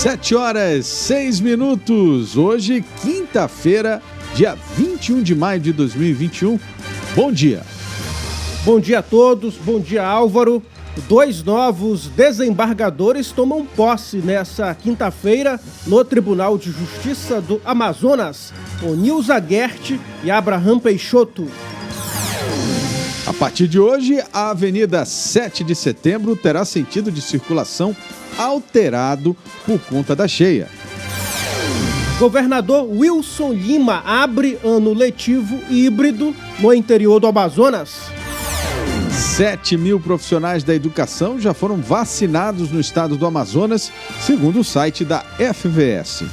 7h06. Hoje, quinta-feira, dia 21 de maio de 2021. Bom dia. Bom dia a todos, bom dia Álvaro. 2 novos desembargadores tomam posse nessa quinta-feira no Tribunal de Justiça do Amazonas, o Nilza Guert e Abraham Peixoto. A partir de hoje, a Avenida 7 de Setembro terá sentido de circulação alterado por conta da cheia. Governador Wilson Lima abre ano letivo híbrido no interior do Amazonas. 7.000 profissionais da educação já foram vacinados no estado do Amazonas, segundo o site da FVS.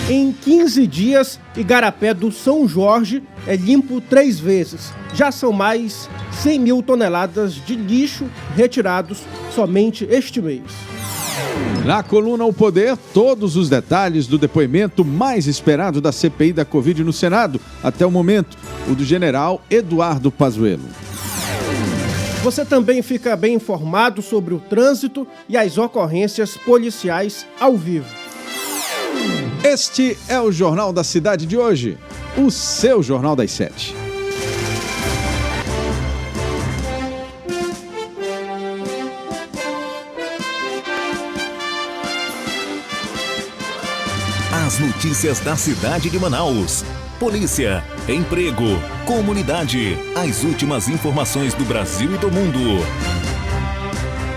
Em 15 dias, Igarapé do São Jorge é limpo 3 vezes. Já são mais 100 mil toneladas de lixo retirados somente este mês. Na coluna O Poder, todos os detalhes do depoimento mais esperado da CPI da Covid no Senado, até o momento, o do general Eduardo Pazuello. Você também fica bem informado sobre o trânsito e as ocorrências policiais ao vivo. Este é o Jornal da Cidade de hoje, o seu Jornal das 7. As notícias da cidade de Manaus. Polícia, emprego, comunidade, as últimas informações do Brasil e do mundo.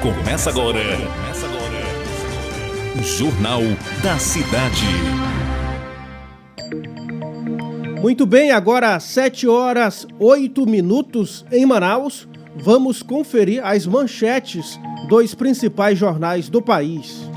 Começa agora. Jornal da Cidade. Muito bem, agora 7h08 em Manaus. Vamos conferir as manchetes dos principais jornais do país.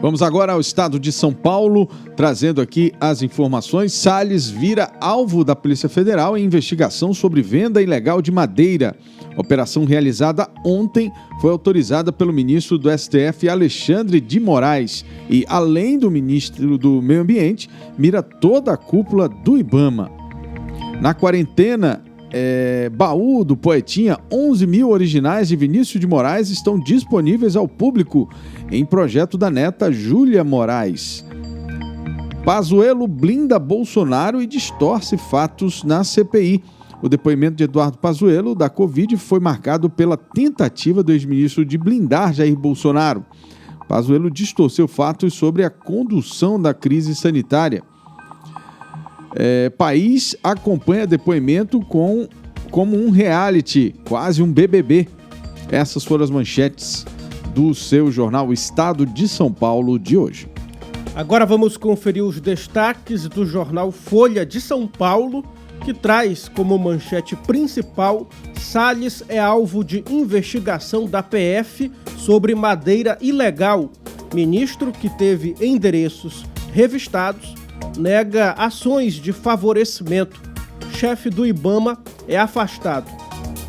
Vamos agora ao estado de São Paulo, trazendo aqui as informações. Salles vira alvo da Polícia Federal em investigação sobre venda ilegal de madeira. A operação realizada ontem foi autorizada pelo ministro do STF, Alexandre de Moraes, e, além do ministro do Meio Ambiente, mira toda a cúpula do IBAMA. Na quarentena, Baú do Poetinha, 11.000 originais de Vinícius de Moraes estão disponíveis ao público em projeto da neta Júlia Moraes. Pazuello blinda Bolsonaro e distorce fatos na CPI. O depoimento de Eduardo Pazuello da Covid foi marcado pela tentativa do ex-ministro de blindar Jair Bolsonaro. Pazuello distorceu fatos sobre a condução da crise sanitária. País acompanha depoimento como um reality, quase um BBB. Essas foram as manchetes do seu jornal Estado de São Paulo de hoje. Agora vamos conferir os destaques do jornal Folha de São Paulo, que traz como manchete principal: Salles é alvo de investigação da PF sobre madeira ilegal. Ministro, que teve endereços revistados, nega ações de favorecimento. Chefe do IBAMA é afastado.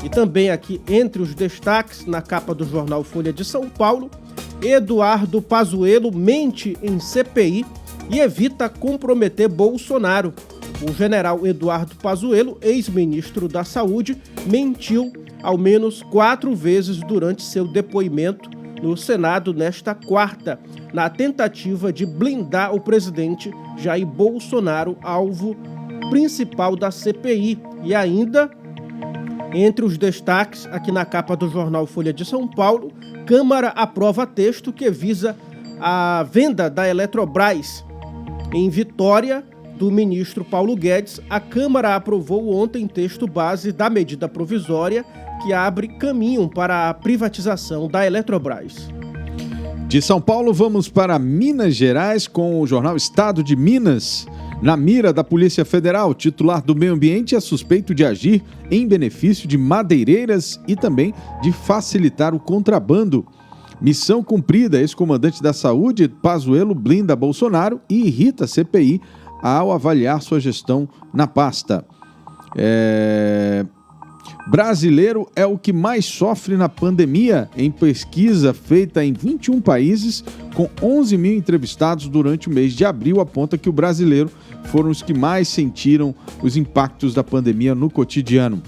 E também aqui entre os destaques, na capa do jornal Folha de São Paulo, Eduardo Pazuello mente em CPI e evita comprometer Bolsonaro. O general Eduardo Pazuello, ex-ministro da Saúde, mentiu ao menos 4 vezes durante seu depoimento no Senado nesta quarta, na tentativa de blindar o presidente Jair Bolsonaro, alvo principal da CPI. E ainda, entre os destaques, aqui na capa do jornal Folha de São Paulo, Câmara aprova texto que visa a venda da Eletrobras. Em Vitória, do ministro Paulo Guedes, a Câmara aprovou ontem texto base da medida provisória que abre caminho para a privatização da Eletrobras. De São Paulo, vamos para Minas Gerais com o jornal Estado de Minas. Na mira da Polícia Federal, titular do Meio Ambiente é suspeito de agir em benefício de madeireiras e também de facilitar o contrabando. Missão cumprida, ex-comandante da Saúde, Pazuello blinda Bolsonaro e irrita a CPI ao avaliar sua gestão na pasta. Brasileiro é o que mais sofre na pandemia, em pesquisa feita em 21 países, com 11.000 entrevistados durante o mês de abril, aponta que o brasileiro foram os que mais sentiram os impactos da pandemia no cotidiano.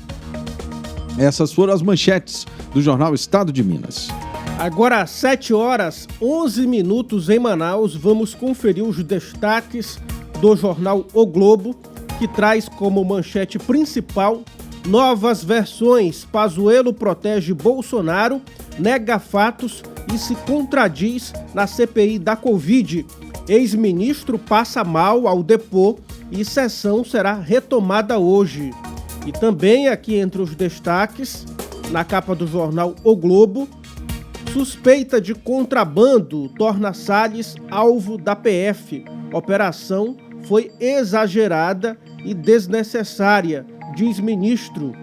Essas foram as manchetes do jornal Estado de Minas. Agora às 7h11 em Manaus, vamos conferir os destaques do jornal O Globo, que traz como manchete principal: novas versões, Pazuello protege Bolsonaro, nega fatos e se contradiz na CPI da Covid. Ex-ministro passa mal ao depor e sessão será retomada hoje. E também aqui entre os destaques, na capa do jornal O Globo, suspeita de contrabando torna Salles alvo da PF. Operação foi exagerada e desnecessária, diz ministro.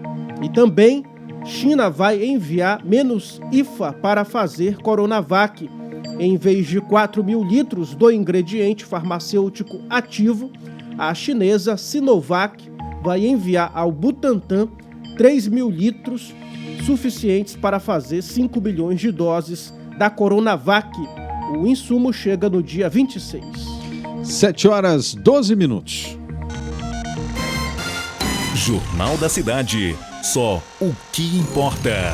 E também, China vai enviar menos IFA para fazer Coronavac. Em vez de 4.000 litros do ingrediente farmacêutico ativo, a chinesa Sinovac vai enviar ao Butantan 3.000 litros, suficientes para fazer 5 milhões de doses da Coronavac. O insumo chega no dia 26. 7h12. Jornal da Cidade. Só o que importa.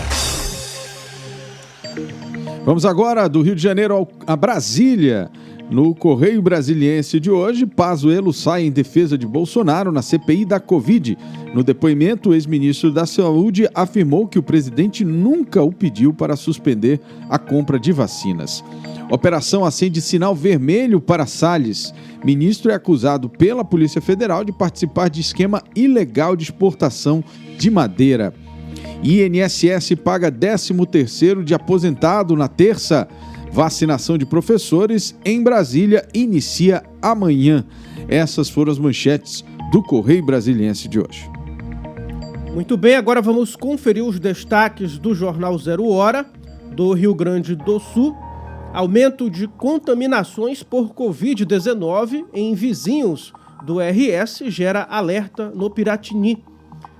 Vamos agora do Rio de Janeiro a Brasília. No Correio Brasiliense de hoje, Pazuello sai em defesa de Bolsonaro na CPI da Covid. No depoimento, o ex-ministro da Saúde afirmou que o presidente nunca o pediu para suspender a compra de vacinas. Operação acende sinal vermelho para Salles. Ministro é acusado pela Polícia Federal de participar de esquema ilegal de exportação de madeira. INSS paga 13º de aposentado na terça. Vacinação de professores em Brasília inicia amanhã. Essas foram as manchetes do Correio Brasiliense de hoje. Muito bem, agora vamos conferir os destaques do Jornal 0 Hora, do Rio Grande do Sul. Aumento de contaminações por Covid-19 em vizinhos do RS gera alerta no Piratini.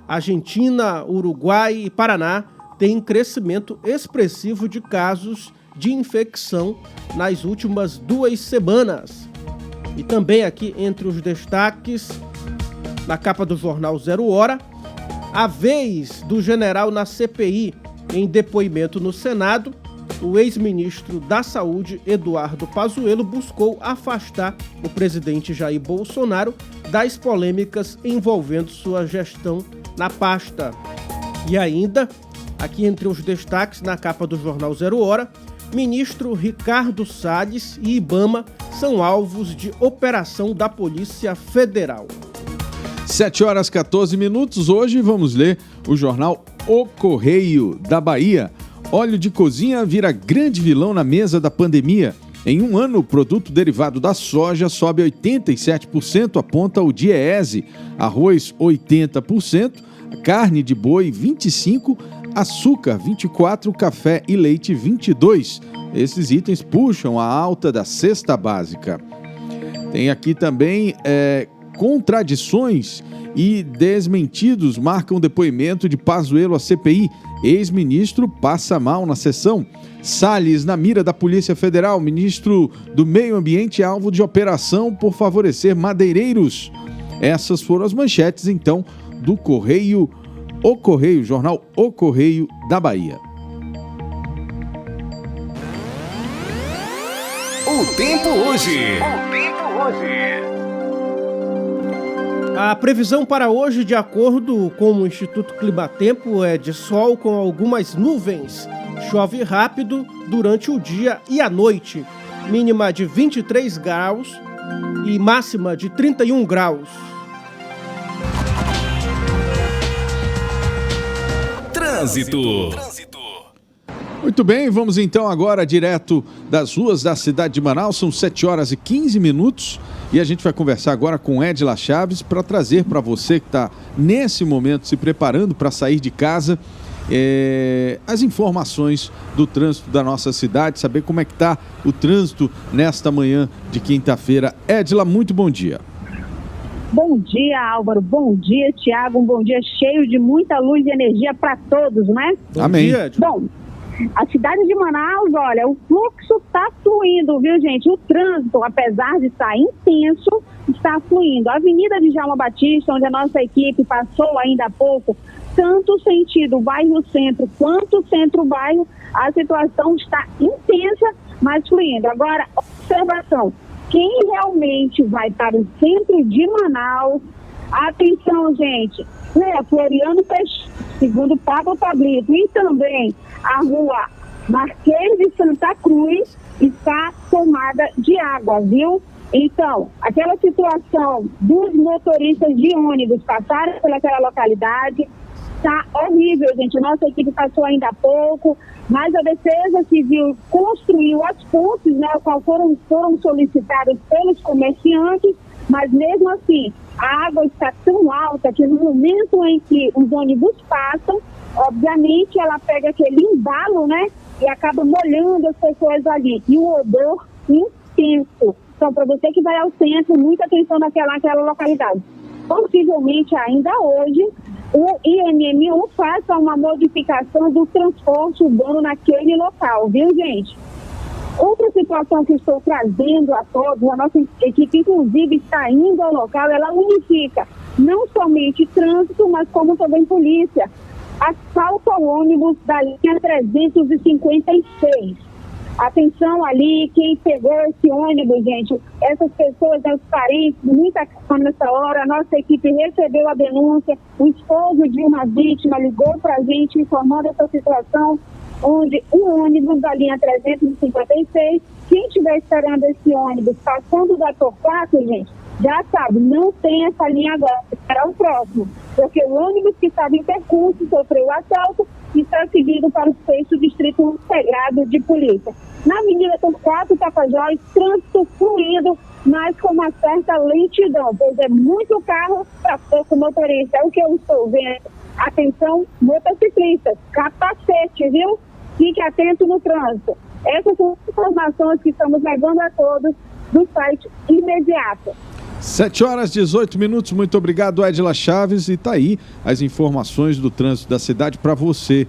Argentina, Uruguai e Paraná têm crescimento expressivo de casos de infecção nas últimas 2 semanas. E também aqui entre os destaques, na capa do Jornal 0 Hora, a vez do general na CPI. Em depoimento no Senado, o ex-ministro da Saúde, Eduardo Pazuello, buscou afastar o presidente Jair Bolsonaro das polêmicas envolvendo sua gestão na pasta. E ainda, aqui entre os destaques, na capa do Jornal 0 Hora, ministro Ricardo Salles e Ibama são alvos de operação da Polícia Federal. 7h14. Hoje vamos ler o jornal O Correio da Bahia. Óleo de cozinha vira grande vilão na mesa da pandemia. Em um ano, o produto derivado da soja sobe 87%, aponta o DIEESE. Arroz, 80%, carne de boi, 25%, açúcar, 24%, café e leite, 22%. Esses itens puxam a alta da cesta básica. Tem aqui também contradições e desmentidos marcam depoimento de Pazuello à CPI. Ex-ministro passa mal na sessão. Salles na mira da Polícia Federal. Ministro do Meio Ambiente é alvo de operação por favorecer madeireiros. Essas foram as manchetes, então, do Correio, O Correio, jornal O Correio da Bahia. O tempo hoje. A previsão para hoje, de acordo com o Instituto Climatempo, é de sol com algumas nuvens. Chove rápido durante o dia e a noite. Mínima de 23 graus e máxima de 31 graus. Trânsito. Muito bem, vamos então agora direto das ruas da cidade de Manaus. São 7h15 e a gente vai conversar agora com Edila Chaves para trazer para você que está nesse momento se preparando para sair de casa as informações do trânsito da nossa cidade, saber como é que está o trânsito nesta manhã de quinta-feira. Edila, muito bom dia. Bom dia, Álvaro. Bom dia, Tiago. Um bom dia cheio de muita luz e energia para todos, né? Amém. Bom dia, Edila. Bom, a cidade de Manaus, olha, o fluxo está fluindo, viu, gente? O trânsito, apesar de estar intenso, está fluindo. A Avenida de Djalma Batista, onde a nossa equipe passou ainda há pouco tanto sentido bairro centro quanto centro-bairro, a situação está intensa, mas fluindo. Agora, observação, quem realmente vai para o centro de Manaus, atenção, gente, Floriano Peixoto, segundo Pablo Pablito, e também a rua Marquês de Santa Cruz está tomada de água, viu? Então, aquela situação dos motoristas de ônibus passarem pelaquela localidade está horrível, gente. Nossa equipe passou ainda há pouco, mas a Defesa Civil construiu as pontes, né, qual foram solicitadas pelos comerciantes, mas mesmo assim, a água está tão alta que no momento em que os ônibus passam, obviamente ela pega aquele embalo, né, e acaba molhando as pessoas ali. E o odor intenso. Então, para você que vai ao centro, muita atenção naquela localidade. Possivelmente, ainda hoje, o IMMU faça uma modificação do transporte urbano naquele local, viu, gente? Outra situação que estou trazendo a todos, a nossa equipe, inclusive, está indo ao local, ela unifica não somente trânsito, mas como também polícia. Assalto ao ônibus da linha 356. Atenção ali, quem pegou esse ônibus, gente, essas pessoas, os parentes, muita calma nessa hora, a nossa equipe recebeu a denúncia, o esposo de uma vítima ligou para a gente informando essa situação, onde o ônibus da linha 356, quem estiver esperando esse ônibus passando da Torquato, gente, já sabe, não tem essa linha agora, será o próximo, porque o ônibus que estava em percurso sofreu o assalto e está seguindo para o 6º Distrito Integrado de Polícia. Na Avenida Torquato Tapajós, trânsito fluido, mas com uma certa lentidão, pois é muito carro para pouco motorista, é o que eu estou vendo. Atenção, motociclistas, capacete, viu? Fique atento no trânsito. Essas são as informações que estamos levando a todos do site imediato. 7h18, muito obrigado, Edila Chaves, e tá aí as informações do trânsito da cidade para você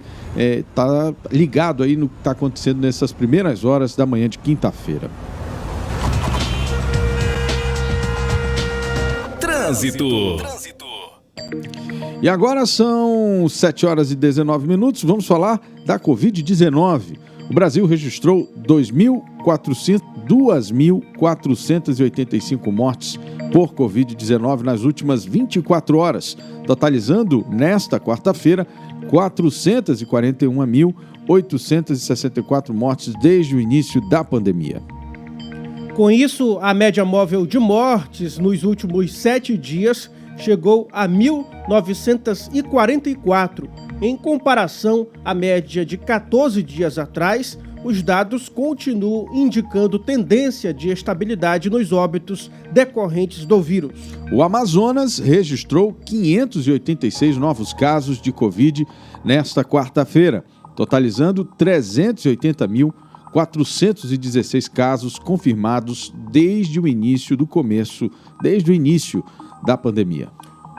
tá ligado aí no que está acontecendo nessas primeiras horas da manhã de quinta-feira. Trânsito. E agora são 7h19, vamos falar da Covid-19. O Brasil registrou 2.485 mortes por Covid-19 nas últimas 24 horas, totalizando, nesta quarta-feira, 441.864 mortes desde o início da pandemia. Com isso, a média móvel de mortes nos últimos 7 dias chegou a 1.944. Em comparação à média de 14 dias atrás, os dados continuam indicando tendência de estabilidade nos óbitos decorrentes do vírus. O Amazonas registrou 586 novos casos de Covid nesta quarta-feira, totalizando 380.416 casos confirmados desde o início da pandemia.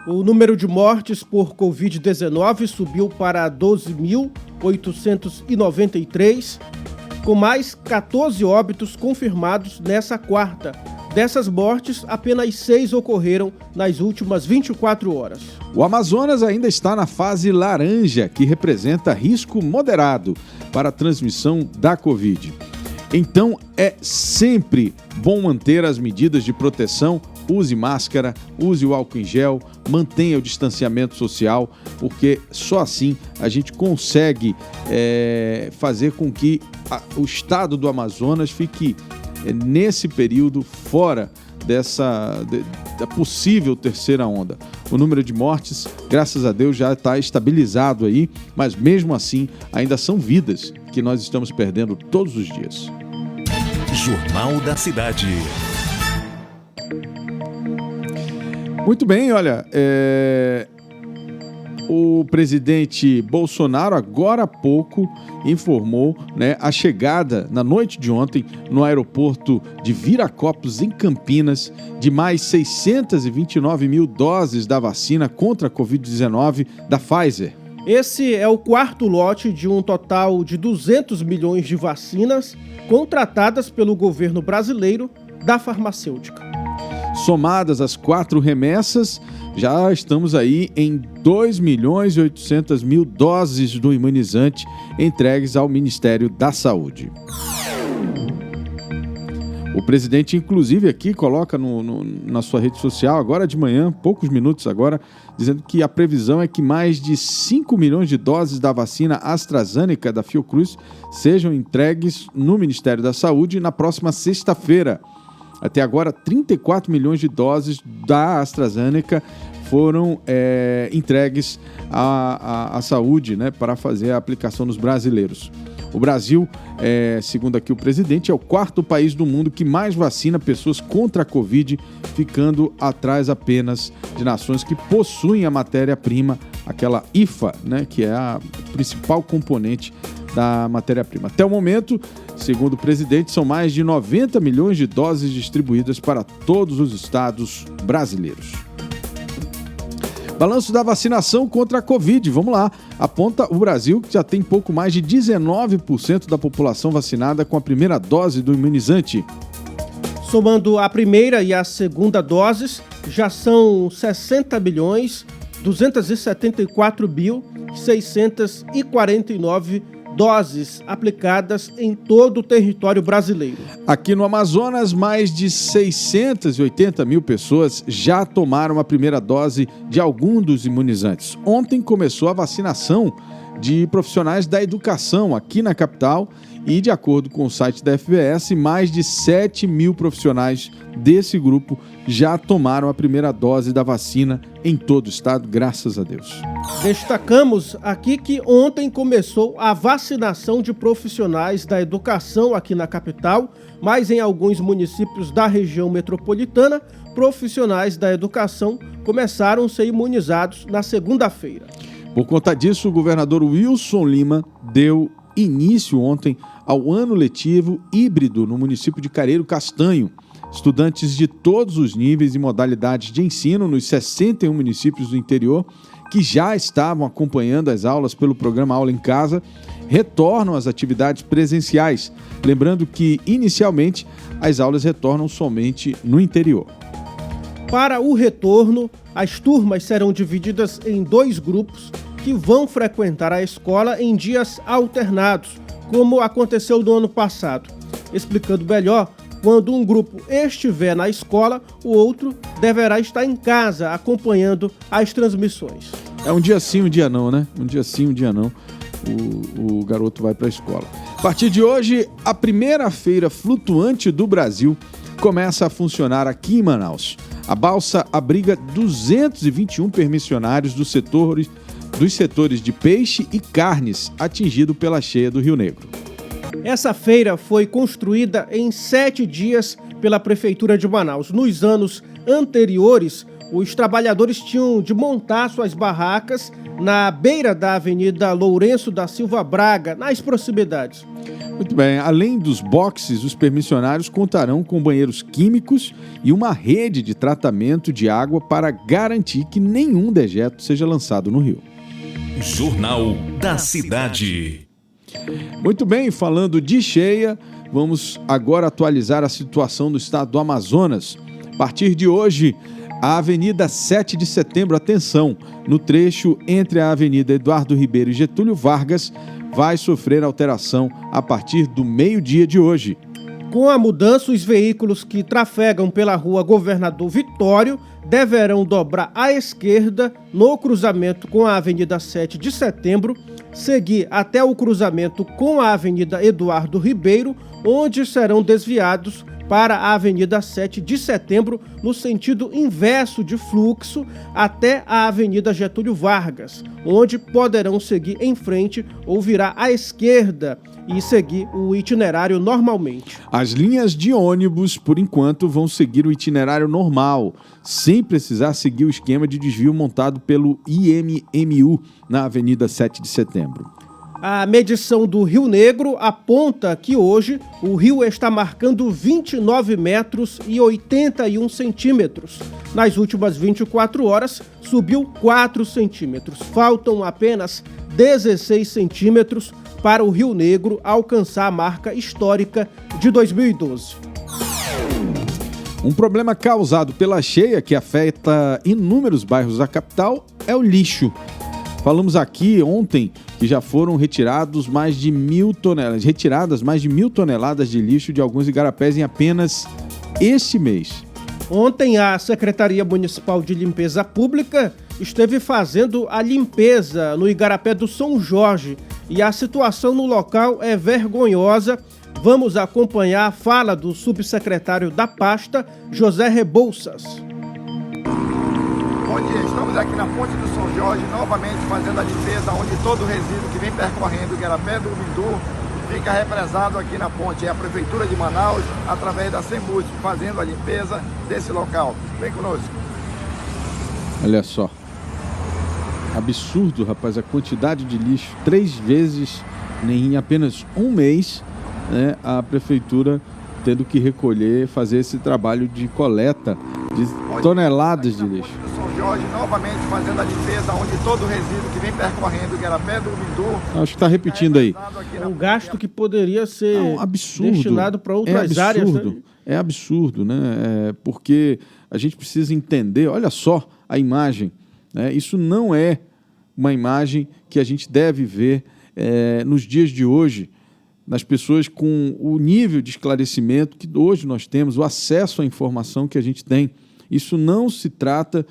O número de mortes por Covid-19 subiu para 12.893, com mais 14 óbitos confirmados nessa quarta. Dessas mortes, apenas 6 ocorreram nas últimas 24 horas. O Amazonas ainda está na fase laranja, que representa risco moderado para a transmissão da Covid. Então, é sempre bom manter as medidas de proteção. Use máscara, use o álcool em gel, mantenha o distanciamento social, porque só assim a gente consegue fazer com que o estado do Amazonas fique, nesse período, fora da possível terceira onda. O número de mortes, graças a Deus, já está estabilizado aí, mas mesmo assim ainda são vidas que nós estamos perdendo todos os dias. Jornal da Cidade. Muito bem, olha, o presidente Bolsonaro, agora há pouco, informou, a chegada, na noite de ontem, no aeroporto de Viracopos, em Campinas, de mais 629 mil doses da vacina contra a Covid-19 da Pfizer. Esse é o 4º lote de um total de 200 milhões de vacinas contratadas pelo governo brasileiro da farmacêutica. Somadas as 4 remessas, já estamos aí em 2.800.000 doses do imunizante entregues ao Ministério da Saúde. O presidente, inclusive, aqui coloca na sua rede social, agora de manhã, poucos minutos agora, dizendo que a previsão é que mais de 5 milhões de doses da vacina AstraZeneca da Fiocruz sejam entregues no Ministério da Saúde na próxima sexta-feira. Até agora, 34 milhões de doses da AstraZeneca foram entregues à saúde, né, para fazer a aplicação nos brasileiros. O Brasil, segundo aqui o presidente, é o 4º país do mundo que mais vacina pessoas contra a Covid, ficando atrás apenas de nações que possuem a matéria-prima, aquela IFA, né, que é a principal componente da matéria-prima. Até o momento, segundo o presidente, são mais de 90 milhões de doses distribuídas para todos os estados brasileiros. Balanço da vacinação contra a Covid, vamos lá. Aponta o Brasil, que já tem pouco mais de 19% da população vacinada com a primeira dose do imunizante. Somando a primeira e a segunda doses, já são 60.274.649 doses aplicadas em todo o território brasileiro. Aqui no Amazonas, mais de 680 mil pessoas já tomaram a primeira dose de algum dos imunizantes. Ontem começou a vacinação de profissionais da educação aqui na capital e, de acordo com o site da FBS, mais de 7 mil profissionais desse grupo já tomaram a primeira dose da vacina em todo o estado, graças a Deus. Destacamos aqui que ontem começou a vacinação de profissionais da educação aqui na capital, mas em alguns municípios da região metropolitana, profissionais da educação começaram a ser imunizados na segunda-feira. Por conta disso, o governador Wilson Lima deu início ontem ao ano letivo híbrido no município de Careiro Castanho. Estudantes de todos os níveis e modalidades de ensino nos 61 municípios do interior que já estavam acompanhando as aulas pelo programa Aula em Casa retornam às atividades presenciais. Lembrando que, inicialmente, as aulas retornam somente no interior. Para o retorno, as turmas serão divididas em 2 grupos que vão frequentar a escola em dias alternados, como aconteceu no ano passado. Explicando melhor, quando um grupo estiver na escola, o outro deverá estar em casa acompanhando as transmissões. É um dia sim, um dia não, né? Um dia sim, um dia não. O garoto vai para a escola. A partir de hoje, a primeira feira flutuante do Brasil começa a funcionar aqui em Manaus. A balsa abriga 221 permissionários dos setores de peixe e carnes atingido pela cheia do Rio Negro. Essa feira foi construída em 7 dias pela Prefeitura de Manaus. Nos anos anteriores, os trabalhadores tinham de montar suas barracas na beira da Avenida Lourenço da Silva Braga, nas proximidades. Muito bem, além dos boxes, os permissionários contarão com banheiros químicos e uma rede de tratamento de água para garantir que nenhum dejeto seja lançado no rio. Jornal da Cidade. Muito bem, falando de cheia, vamos agora atualizar a situação do estado do Amazonas. A partir de hoje, a Avenida 7 de Setembro, atenção, no trecho entre a Avenida Eduardo Ribeiro e Getúlio Vargas, vai sofrer alteração a partir do meio-dia de hoje. Com a mudança, os veículos que trafegam pela rua Governador Vitório deverão dobrar à esquerda no cruzamento com a Avenida 7 de Setembro, seguir até o cruzamento com a Avenida Eduardo Ribeiro, onde serão desviados para a Avenida 7 de Setembro, no sentido inverso de fluxo, até a Avenida Getúlio Vargas, onde poderão seguir em frente ou virar à esquerda e seguir o itinerário normalmente. As linhas de ônibus, por enquanto, vão seguir o itinerário normal, sem precisar seguir o esquema de desvio montado pelo IMMU na Avenida 7 de Setembro. A medição do Rio Negro aponta que hoje o rio está marcando 29 metros e 81 centímetros. Nas últimas 24 horas, subiu 4 centímetros. Faltam apenas 16 centímetros para o Rio Negro alcançar a marca histórica de 2012. Um problema causado pela cheia que afeta inúmeros bairros da capital é o lixo. Falamos aqui ontem que já foram retiradas mais de 1.000 toneladas de lixo de alguns igarapés em apenas este mês. Ontem, a Secretaria Municipal de Limpeza Pública esteve fazendo a limpeza no igarapé do São Jorge e a situação no local é vergonhosa. Vamos acompanhar a fala do subsecretário da pasta, José Rebouças. Bom dia, estamos aqui na Ponte do São Jorge, novamente fazendo a limpeza, onde todo o resíduo que vem percorrendo o igarapé do Mindu fica represado aqui na ponte. É a Prefeitura de Manaus, através da Sembus, fazendo a limpeza desse local. Vem conosco. Olha só. Absurdo, rapaz, a quantidade de lixo. 3 vezes em apenas um mês, né, a Prefeitura tendo que recolher, fazer esse trabalho de coleta de toneladas de lixo. São Jorge, novamente fazendo a limpeza, onde todo o resíduo que vem percorrendo o igarapé do Mindu... Acho que está repetindo aí. É um gasto que poderia ser absurdo, destinado para outras áreas. Né? É absurdo, né? Porque a gente precisa entender, olha só a imagem, né? Isso não é uma imagem que a gente deve ver nos dias de hoje, nas pessoas com o nível de esclarecimento que hoje nós temos, o acesso à informação que a gente tem. Isso não se trata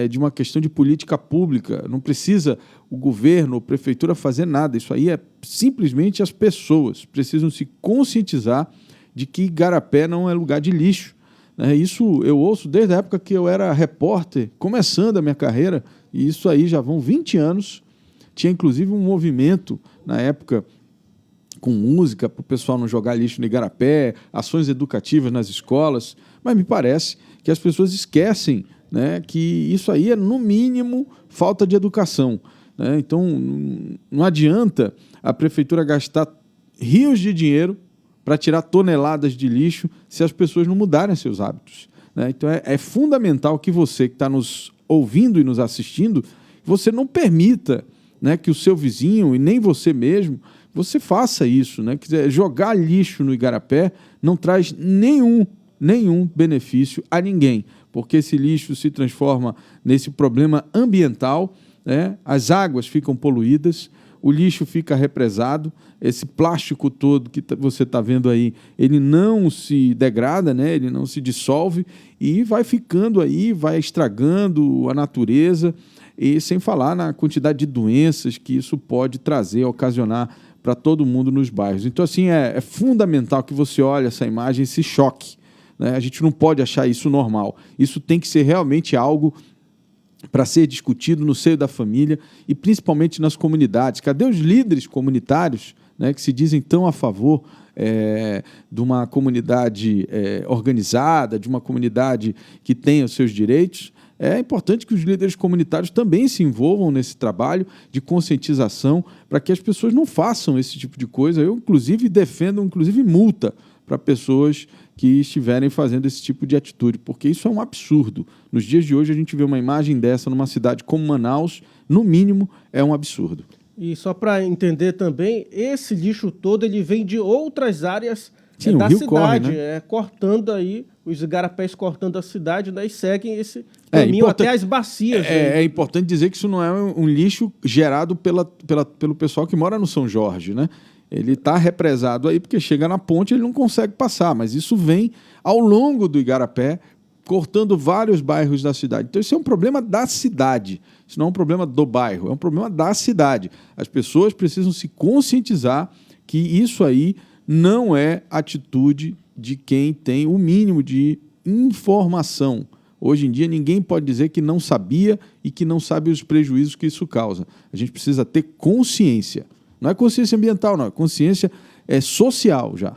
de uma questão de política pública, não precisa o governo ou a prefeitura fazer nada, isso aí é simplesmente as pessoas precisam se conscientizar de que igarapé não é lugar de lixo. Isso eu ouço desde a época que eu era repórter, começando a minha carreira, e isso aí já vão 20 anos. Tinha inclusive um movimento na época com música para o pessoal não jogar lixo no igarapé, ações educativas nas escolas, mas me parece que as pessoas esquecem, né, que isso aí é, no mínimo, falta de educação. Né? Então, não adianta a prefeitura gastar rios de dinheiro para tirar toneladas de lixo se as pessoas não mudarem seus hábitos. Né? Então, é fundamental que você que está nos ouvindo e nos assistindo, você não permita, né, que o seu vizinho e nem você mesmo, você faça isso. Né? Jogar lixo no igarapé não traz nenhum benefício a ninguém, porque esse lixo se transforma nesse problema ambiental, né? As águas ficam poluídas, o lixo fica represado, esse plástico todo que você está vendo aí, ele não se degrada, né? Ele não se dissolve e vai ficando aí, vai estragando a natureza, e sem falar na quantidade de doenças que isso pode trazer, ocasionar para todo mundo nos bairros. Então, assim, é fundamental que você olhe essa imagem e se choque. Né? A gente não pode achar isso normal. Isso tem que ser realmente algo para ser discutido no seio da família e principalmente nas comunidades. Cadê os líderes comunitários, né, que se dizem tão a favor de uma comunidade organizada, de uma comunidade que tenha os seus direitos? É importante que os líderes comunitários também se envolvam nesse trabalho de conscientização para que as pessoas não façam esse tipo de coisa. Eu, inclusive, defendo multa para pessoas que estiverem fazendo esse tipo de atitude, porque isso é um absurdo. Nos dias de hoje, a gente vê uma imagem dessa numa cidade como Manaus, no mínimo, é um absurdo. E só para entender também, esse lixo todo ele vem de outras áreas Sim, da o rio cidade, corre, né? Cortando aí, os igarapés cortando a cidade, né, e seguem esse caminho até as bacias. É importante dizer que isso não é um lixo gerado pelo pessoal que mora no São Jorge, né? Ele está represado aí porque chega na ponte e ele não consegue passar, mas isso vem ao longo do igarapé, cortando vários bairros da cidade. Então, isso é um problema da cidade, isso não é um problema do bairro, é um problema da cidade. As pessoas precisam se conscientizar que isso aí não é atitude de quem tem o mínimo de informação. Hoje em dia, ninguém pode dizer que não sabia e que não sabe os prejuízos que isso causa. A gente precisa ter consciência. Não é consciência ambiental, não. É consciência social já.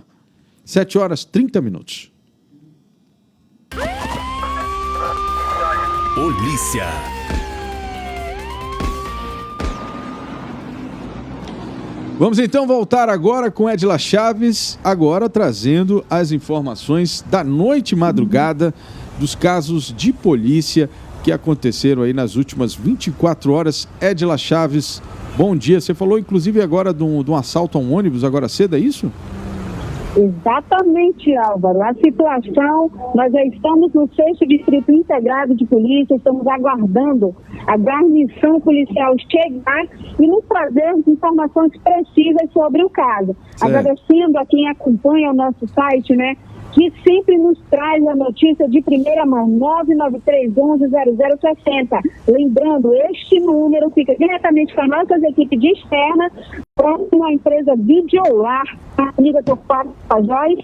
7h30. Polícia. Vamos então voltar agora com Edila Chaves, agora trazendo as informações da noite e madrugada dos casos de polícia que aconteceram aí nas últimas 24 horas. Edila Chaves, bom dia. Você falou inclusive agora de um assalto a um ônibus agora cedo, é isso? Exatamente, Álvaro. A situação, nós já estamos no 6º Distrito Integrado de Polícia, estamos aguardando a guarnição policial chegar e nos trazer informações precisas sobre o caso. Certo. Agradecendo a quem acompanha o nosso site, né, que sempre nos traz a notícia de primeira mão, 993110060. Lembrando, este número fica diretamente com a nossa equipe de externa, próximo à empresa Videolar, amiga do Fábio Pajóis.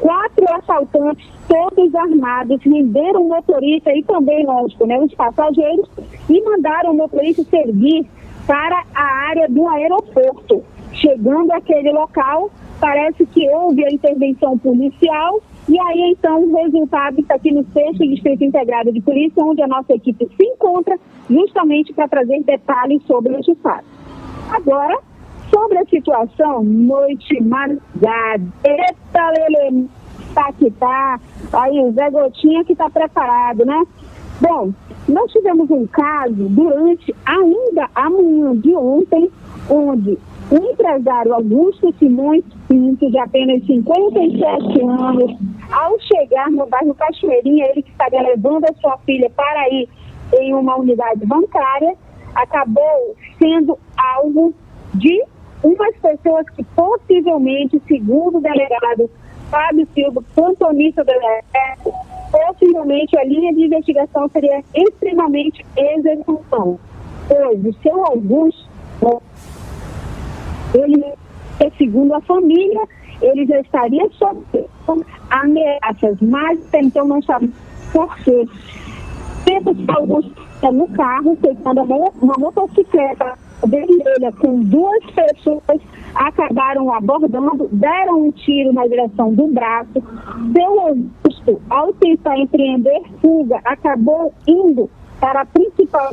4 assaltantes, todos armados, renderam o motorista e também, lógico, né, os passageiros, e mandaram o motorista seguir para a área do aeroporto. Chegando àquele local, parece que houve a intervenção policial e aí então o resultado está aqui no 6º Distrito Integrado de Polícia, onde a nossa equipe se encontra justamente para trazer detalhes sobre este fato. Agora, sobre a situação, noite madrugada, eita Lelê, tá que tá, aí o Zé Gotinha que tá preparado, né? Bom, nós tivemos um caso durante ainda a manhã de ontem, onde o empresário Augusto Simões Pinto, de apenas 57 anos, ao chegar no bairro Cachoeirinha, ele que estaria levando a sua filha para ir em uma unidade bancária, acabou sendo alvo de umas pessoas que possivelmente, segundo o delegado Fábio Silva, plantonista do Exército, possivelmente a linha de investigação seria extremamente execução. Pois o seu Augusto, ele, segundo a família, ele já estaria sofrendo ameaças, mas então não sabe por quê. Tenta que Augusto está no carro, pegando uma motocicleta vermelha com 2 pessoas, acabaram abordando, deram um tiro na direção do braço. Seu Augusto, ao tentar empreender fuga, acabou indo para a principal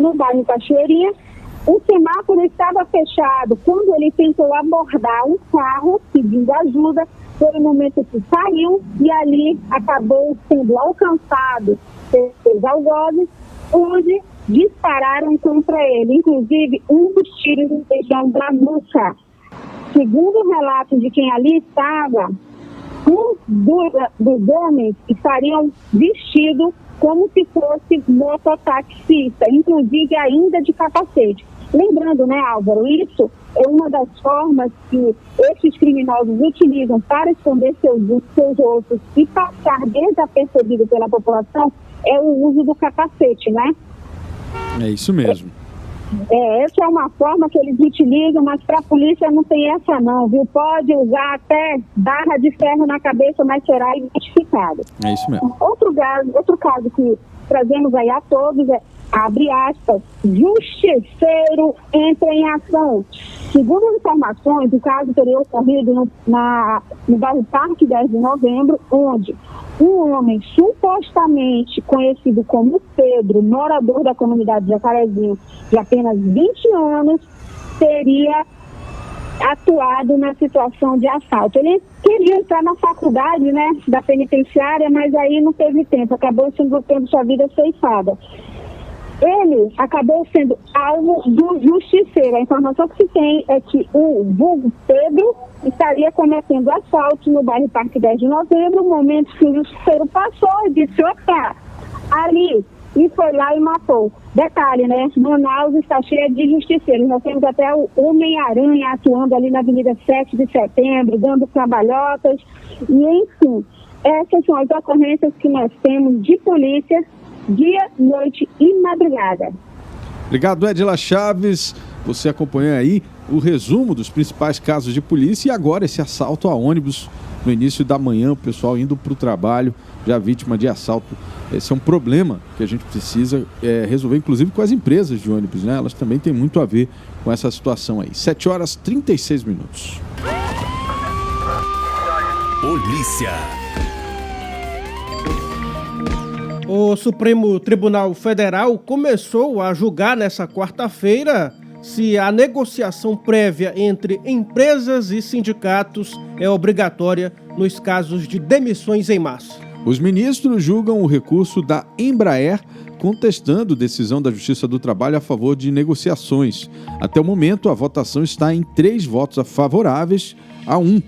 no bairro Cachoeirinha. O semáforo estava fechado quando ele tentou abordar um carro pedindo ajuda. Foi o momento que saiu e ali acabou sendo alcançado pelos algozes, onde dispararam contra ele. Inclusive, um dos tiros em região da nuca. Segundo o relato de quem ali estava, um dos homens estariam vestidos como se fosse mototaxista, inclusive ainda de capacete. Lembrando, né, Álvaro, isso é uma das formas que esses criminosos utilizam para esconder seus rostos e passar desapercebido pela população, é o uso do capacete, né? É isso mesmo. Essa é uma forma que eles utilizam, mas para a polícia não tem essa não, viu? Pode usar até barra de ferro na cabeça, mas será identificado. É isso mesmo. Outro caso que trazemos aí a todos é, abre aspas, justiceiro entra em ação. Segundo as informações, o caso teria ocorrido no bairro Parque 10 de Novembro, onde um homem supostamente conhecido como Pedro, morador da comunidade de Jacarezinho, de apenas 20 anos, teria atuado na situação de assalto. Ele queria entrar na faculdade, né, da penitenciária, mas aí não teve tempo, acabou tendo sua vida ceifada. Ele acabou sendo alvo do justiceiro. A informação que se tem é que o vulgo Pedro estaria cometendo assalto no bairro Parque 10 de Novembro, no momento que o justiceiro passou e disse, opa, ali, e foi lá e matou. Detalhe, né? Manaus está cheia de justiceiros. Nós temos até o Homem-Aranha atuando ali na Avenida 7 de Setembro, dando trabalhotas. E, enfim, essas são as ocorrências que nós temos de polícia dia, noite e madrugada. Obrigado, Edila Chaves. Você acompanhou aí o resumo dos principais casos de polícia e agora esse assalto a ônibus no início da manhã, o pessoal indo para o trabalho, já vítima de assalto. Esse é um problema que a gente precisa resolver, inclusive com as empresas de ônibus, né? Elas também têm muito a ver com essa situação aí. 7h36. Polícia. O Supremo Tribunal Federal começou a julgar nessa quarta-feira se a negociação prévia entre empresas e sindicatos é obrigatória nos casos de demissões em massa. Os ministros julgam o recurso da Embraer, contestando decisão da Justiça do Trabalho a favor de negociações. Até o momento, a votação está em 3 votos favoráveis a 1,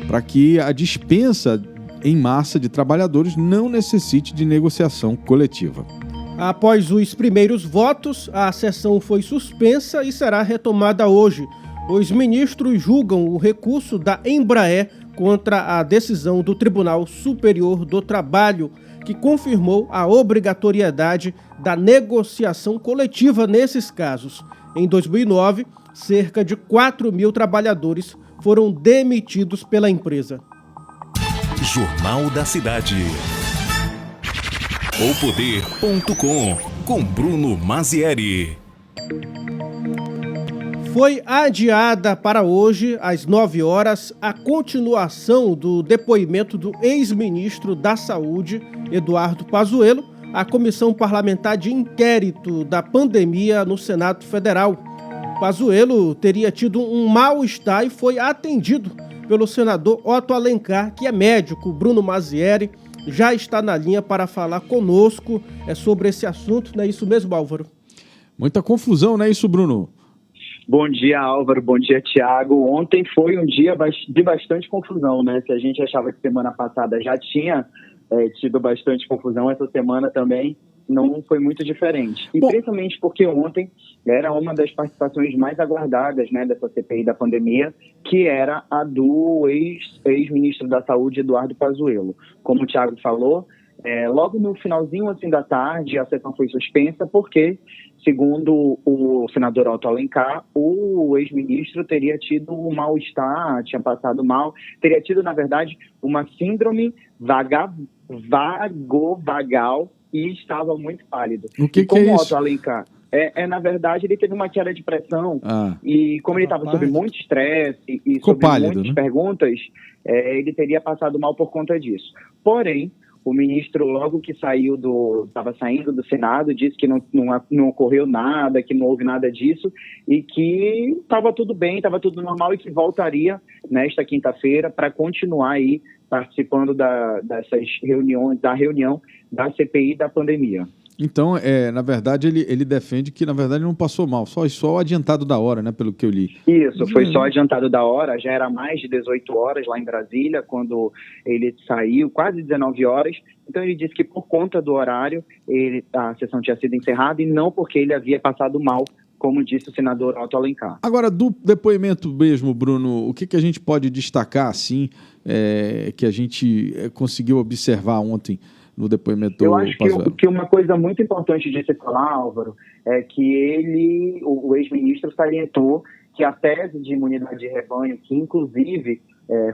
para que a dispensa em massa de trabalhadores não necessite de negociação coletiva. Após os primeiros votos, a sessão foi suspensa e será retomada hoje. Os ministros julgam o recurso da Embraer contra a decisão do Tribunal Superior do Trabalho, que confirmou a obrigatoriedade da negociação coletiva nesses casos. Em 2009, cerca de 4.000 trabalhadores foram demitidos pela empresa. Jornal da Cidade. Opoder.com, com Bruno Mazieri. Foi adiada para hoje, às 9 horas, a continuação do depoimento do ex-ministro da Saúde, Eduardo Pazuello, à Comissão Parlamentar de Inquérito da Pandemia no Senado Federal. Pazuello teria tido um mal-estar e foi atendido pelo senador Otto Alencar, que é médico. Bruno Mazieri já está na linha para falar conosco sobre esse assunto. Não é isso mesmo, Álvaro? Muita confusão, não é isso, Bruno? Bom dia, Álvaro. Bom dia, Tiago. Ontem foi um dia de bastante confusão, né? Se a gente achava que semana passada já tinha tido bastante confusão, essa semana também não foi muito diferente. E principalmente porque ontem era uma das participações mais aguardadas, né, dessa CPI da pandemia, que era a do ex-ministro da Saúde, Eduardo Pazuello. Como o Tiago falou, logo no finalzinho assim, da tarde, a sessão foi suspensa porque, segundo o senador Otto Alencar, o ex-ministro teria tido um mal-estar, tinha passado mal, teria tido, na verdade, uma síndrome vagal e estava muito pálido. O que como é isso? Otto Alencar, na verdade, ele teve uma queda de pressão e como ele estava sob muito estresse e sob muitas perguntas, ele teria passado mal por conta disso. Porém, o ministro, logo que estava saindo do Senado, disse que não ocorreu nada, que não houve nada disso e que estava tudo bem, estava tudo normal e que voltaria nesta quinta-feira para continuar aí participando da reunião da CPI da pandemia. Então, na verdade, ele defende que, na verdade, não passou mal, só o adiantado da hora, né, pelo que eu li. Isso, foi só adiantado da hora, já era mais de 18 horas lá em Brasília, quando ele saiu, quase 19 horas, então ele disse que por conta do horário, a sessão tinha sido encerrada e não porque ele havia passado mal, como disse o senador Otto Alencar. Agora, do depoimento mesmo, Bruno, o que a gente pode destacar, assim, que a gente conseguiu observar ontem no depoimento do Pazuello? Eu acho que uma coisa muito importante de se falar, Álvaro, é que o ex-ministro salientou que a tese de imunidade de rebanho, que inclusive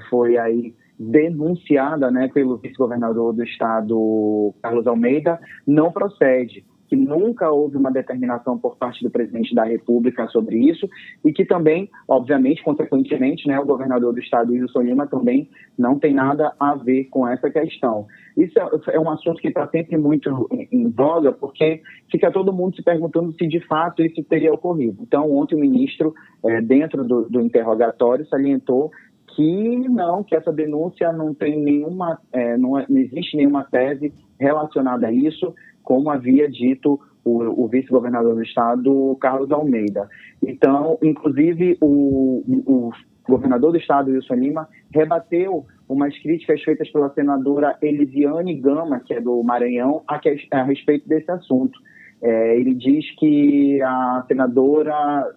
foi aí denunciada, né, pelo vice-governador do estado, Carlos Almeida, não procede, que nunca houve uma determinação por parte do presidente da República sobre isso e que também, obviamente, consequentemente, né, o governador do estado, Wilson Lima, também não tem nada a ver com essa questão. Isso é um assunto que está sempre muito em voga, porque fica todo mundo se perguntando se de fato isso teria ocorrido. Então, ontem o ministro, dentro do interrogatório, salientou que essa denúncia não tem nenhuma, não existe nenhuma tese relacionada a isso, como havia dito o vice-governador do estado, Carlos Almeida. Então, inclusive, o governador do estado, Wilson Lima, rebateu umas críticas feitas pela senadora Elisiane Gama, que é do Maranhão, a respeito desse assunto. Ele diz que a senadora,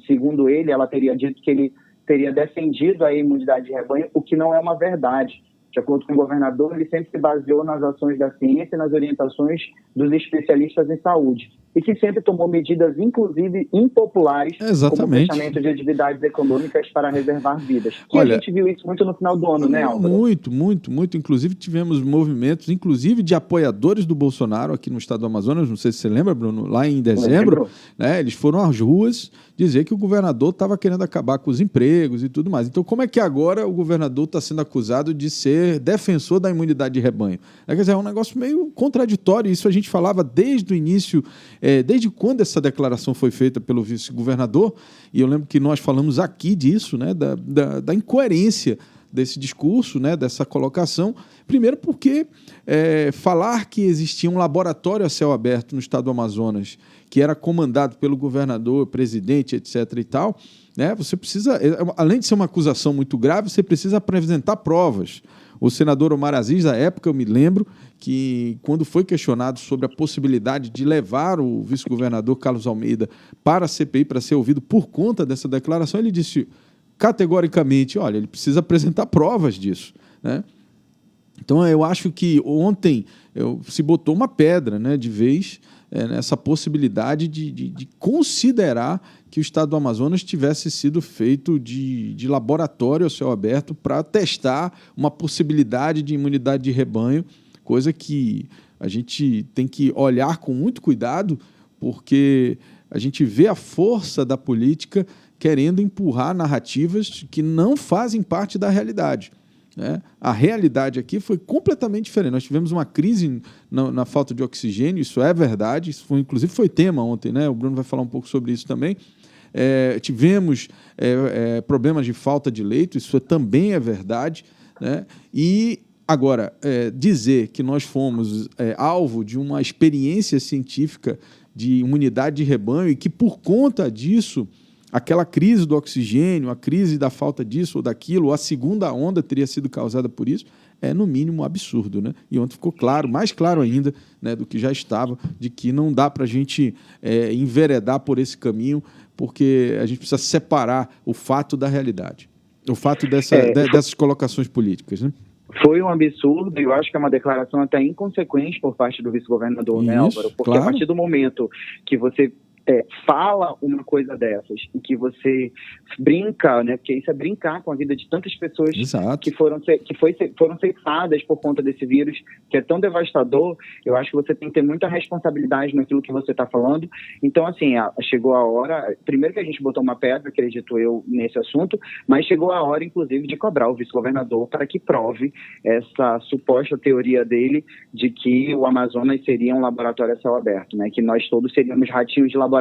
segundo ele, ela teria dito que ele teria defendido a imunidade de rebanho, o que não é uma verdade. De acordo com o governador, ele sempre se baseou nas ações da ciência e nas orientações dos especialistas em saúde. E que sempre tomou medidas, inclusive, impopulares, como o fechamento de atividades econômicas para reservar vidas. E a gente viu isso muito no final do ano, né, Álvaro? Muito. Inclusive, tivemos movimentos, inclusive de apoiadores do Bolsonaro aqui no estado do Amazonas, não sei se você lembra, Bruno, lá em dezembro, né, eles foram às ruas dizer que o governador estava querendo acabar com os empregos e tudo mais. Então, como é que agora o governador está sendo acusado de ser defensor da imunidade de rebanho? Quer dizer, é um negócio meio contraditório, isso a gente falava desde o início, desde quando essa declaração foi feita pelo vice-governador, e eu lembro que nós falamos aqui disso, né, da incoerência desse discurso, né, dessa colocação. Primeiro porque falar que existia um laboratório a céu aberto no estado do Amazonas, que era comandado pelo governador, presidente, etc. e tal, né, você precisa, além de ser uma acusação muito grave, você precisa apresentar provas. O senador Omar Aziz, à época, eu me lembro que, quando foi questionado sobre a possibilidade de levar o vice-governador Carlos Almeida para a CPI para ser ouvido por conta dessa declaração, ele disse categoricamente, olha, ele precisa apresentar provas disso, né? Então, eu acho que ontem se botou uma pedra, né, de vez nessa possibilidade de considerar que o estado do Amazonas tivesse sido feito de laboratório a céu aberto para testar uma possibilidade de imunidade de rebanho, coisa que a gente tem que olhar com muito cuidado, porque a gente vê a força da política querendo empurrar narrativas que não fazem parte da realidade. A realidade aqui foi completamente diferente. Nós tivemos uma crise na falta de oxigênio, isso é verdade, isso inclusive foi tema ontem, né? O Bruno vai falar um pouco sobre isso também. Tivemos problemas de falta de leito, isso também é verdade, né? E agora, dizer que nós fomos alvo de uma experiência científica de imunidade de rebanho e que, por conta disso, aquela crise do oxigênio, a crise da falta disso ou daquilo, a segunda onda teria sido causada por isso, é no mínimo absurdo, né? E ontem ficou claro, mais claro ainda, né, do que já estava, de que não dá para a gente enveredar por esse caminho, porque a gente precisa separar o fato da realidade, o fato dessas colocações políticas, né? Foi um absurdo, e eu acho que é uma declaração até inconsequente por parte do vice-governador, né, Álvaro? Porque claro, a partir do momento que você fala uma coisa dessas e que você brinca, né? Porque isso é brincar com a vida de tantas pessoas que foram ceifadas por conta desse vírus, que é tão devastador. Eu acho que você tem que ter muita responsabilidade naquilo que você está falando. Então, assim, chegou a hora, primeiro que a gente botou uma pedra, acredito eu, nesse assunto, mas chegou a hora, inclusive, de cobrar o vice-governador para que prove essa suposta teoria dele de que o Amazonas seria um laboratório a céu aberto, né? Que nós todos seríamos ratinhos de laboratório.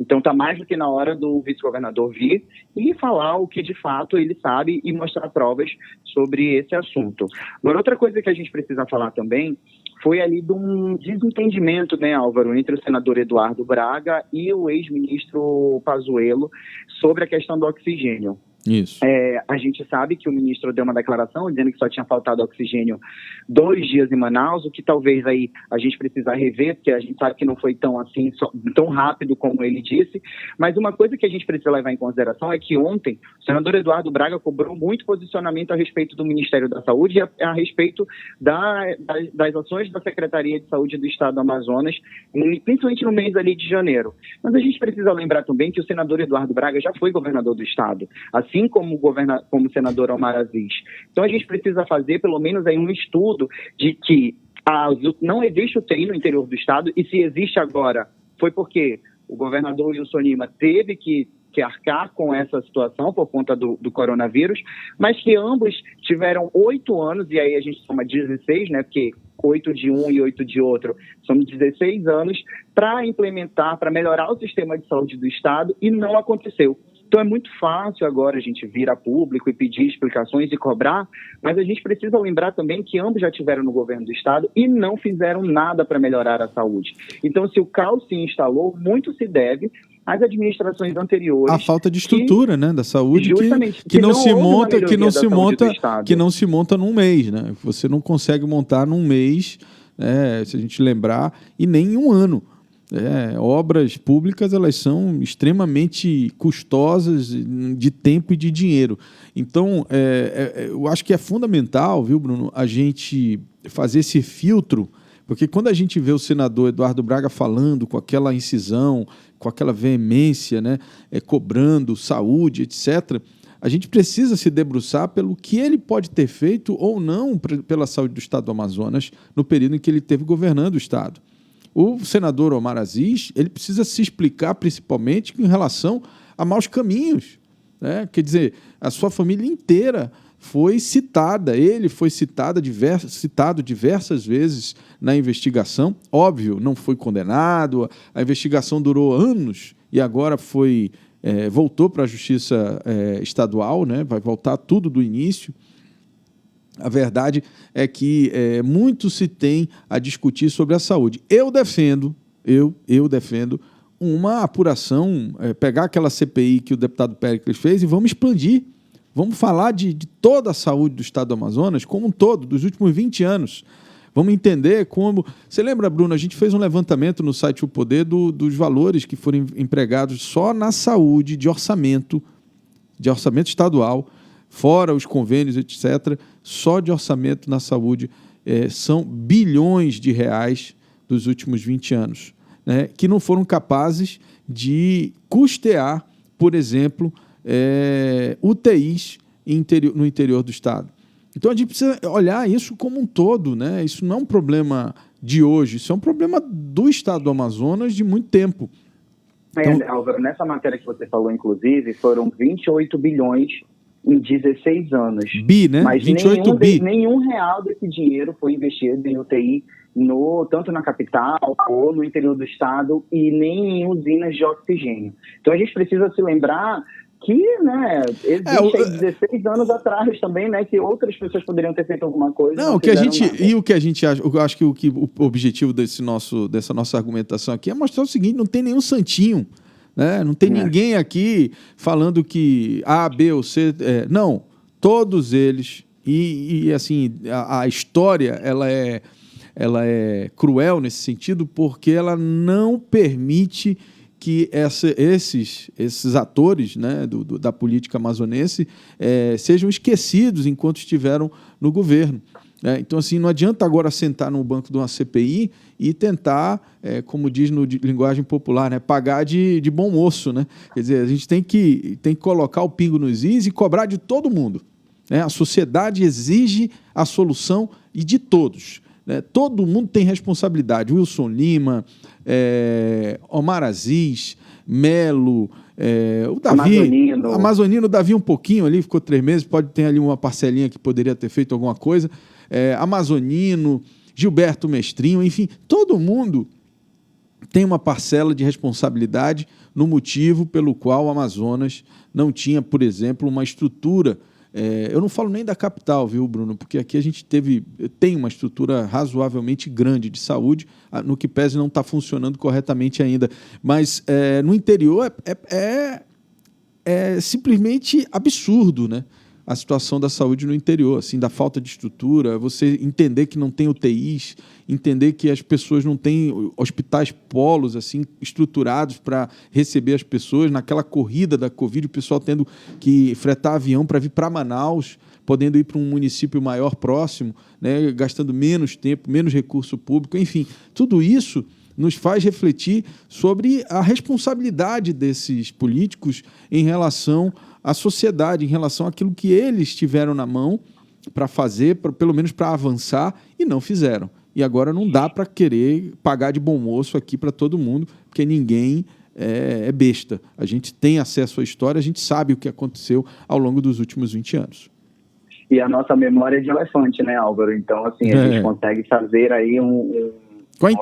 Então está mais do que na hora do vice-governador vir e falar o que de fato ele sabe e mostrar provas sobre esse assunto. Agora, outra coisa que a gente precisa falar também foi ali de um desentendimento, né, Álvaro, entre o senador Eduardo Braga e o ex-ministro Pazuello sobre a questão do oxigênio. Isso. A gente sabe que o ministro deu uma declaração dizendo que só tinha faltado oxigênio 2 dias em Manaus, o que talvez aí a gente precisa rever, porque a gente sabe que não foi tão assim, tão rápido como ele disse, mas uma coisa que a gente precisa levar em consideração é que ontem o senador Eduardo Braga cobrou muito posicionamento a respeito do Ministério da Saúde e a respeito das ações da Secretaria de Saúde do Estado do Amazonas, principalmente no mês ali de janeiro. Mas a gente precisa lembrar também que o senador Eduardo Braga já foi governador do Estado, assim como o senador Omar Aziz. Então a gente precisa fazer pelo menos aí um estudo de que não existe UTI no interior do estado, e se existe agora foi porque o governador Wilson Lima teve que arcar com essa situação por conta do coronavírus, mas que ambos tiveram 8 anos, e aí a gente soma 16, né, porque 8 de um e 8 de outro, são 16 anos, para implementar, para melhorar o sistema de saúde do estado, e não aconteceu. Então é muito fácil agora a gente vir a público e pedir explicações e cobrar, mas a gente precisa lembrar também que ambos já tiveram no governo do estado e não fizeram nada para melhorar a saúde. Então, se o caos se instalou, muito se deve às administrações anteriores. A falta de estrutura, né, da saúde que não se monta num mês, né? Você não consegue montar num mês, se a gente lembrar, e nem em um ano. Obras públicas, elas são extremamente custosas de tempo e de dinheiro. Então, eu acho que é fundamental, viu, Bruno, a gente fazer esse filtro, porque quando a gente vê o senador Eduardo Braga falando com aquela incisão, com aquela veemência, né, cobrando saúde, etc., a gente precisa se debruçar pelo que ele pode ter feito ou não pela saúde do estado do Amazonas no período em que ele esteve governando o estado. O senador Omar Aziz, ele precisa se explicar principalmente em relação a maus caminhos, né? Quer dizer, a sua família inteira foi citada, ele foi citado diversas vezes na investigação. Óbvio, não foi condenado, a investigação durou anos e agora foi voltou para a Justiça Estadual, né? Vai voltar tudo do início. A verdade é que muito se tem a discutir sobre a saúde. Eu defendo uma apuração, pegar aquela CPI que o deputado Péricles fez e vamos expandir. Vamos falar de toda a saúde do estado do Amazonas, como um todo, dos últimos 20 anos. Vamos entender como... Você lembra, Bruno, a gente fez um levantamento no site O Poder dos valores que foram empregados só na saúde de orçamento estadual, fora os convênios, etc., só de orçamento na saúde, são bilhões de reais dos últimos 20 anos, né, que não foram capazes de custear, por exemplo, UTIs no interior do estado. Então a gente precisa olhar isso como um todo, né? Isso não é um problema de hoje, isso é um problema do estado do Amazonas de muito tempo. Então, Álvaro, nessa matéria que você falou, inclusive, foram 28 bilhões em 16 anos. Né? Mas 28 nenhum real desse dinheiro foi investido em UTI, tanto na capital ou no interior do estado, e nem em usinas de oxigênio. Então a gente precisa se lembrar que, né, existe 16 anos atrás também, né, que outras pessoas poderiam ter feito alguma coisa. Não, o que a gente acha, eu acho que o objetivo dessa nossa argumentação aqui é mostrar o seguinte: não tem nenhum santinho, né? Não tem ninguém aqui falando que A, B ou C. Não, todos eles. E assim, a história ela é cruel nesse sentido, porque ela não permite que esses atores, né, da política amazonense sejam esquecidos enquanto estiveram no governo. Então, assim, não adianta agora sentar no banco de uma CPI e tentar, como diz no linguagem popular, né, pagar de bom moço, né? Quer dizer, a gente tem que colocar o pingo nos is e cobrar de todo mundo, né? A sociedade exige a solução e de todos. Todo mundo tem responsabilidade. Wilson Lima, Omar Aziz, Melo, o Davi, Amazonino, o Davi um pouquinho ali, ficou 3 meses, pode ter ali uma parcelinha que poderia ter feito alguma coisa, Amazonino, Gilberto Mestrinho, enfim, todo mundo tem uma parcela de responsabilidade no motivo pelo qual o Amazonas não tinha, por exemplo, uma estrutura. Eu não falo nem da capital, viu, Bruno? Porque aqui a gente tem uma estrutura razoavelmente grande de saúde, no que pese não está funcionando corretamente ainda. Mas no interior é simplesmente absurdo, né? A situação da saúde no interior, assim, da falta de estrutura, você entender que não tem UTIs, entender que as pessoas não têm hospitais polos assim, estruturados para receber as pessoas. Naquela corrida da Covid, o pessoal tendo que fretar avião para vir para Manaus, podendo ir para um município maior próximo, né, gastando menos tempo, menos recurso público, enfim, tudo isso nos faz refletir sobre a responsabilidade desses políticos em relação à sociedade, em relação àquilo que eles tiveram na mão para fazer, pelo menos para avançar, e não fizeram. E agora não dá para querer pagar de bom moço aqui para todo mundo, porque ninguém é besta. A gente tem acesso à história, a gente sabe o que aconteceu ao longo dos últimos 20 anos. E a nossa memória é de elefante, né, Álvaro? Então, assim, a gente consegue fazer aí Com a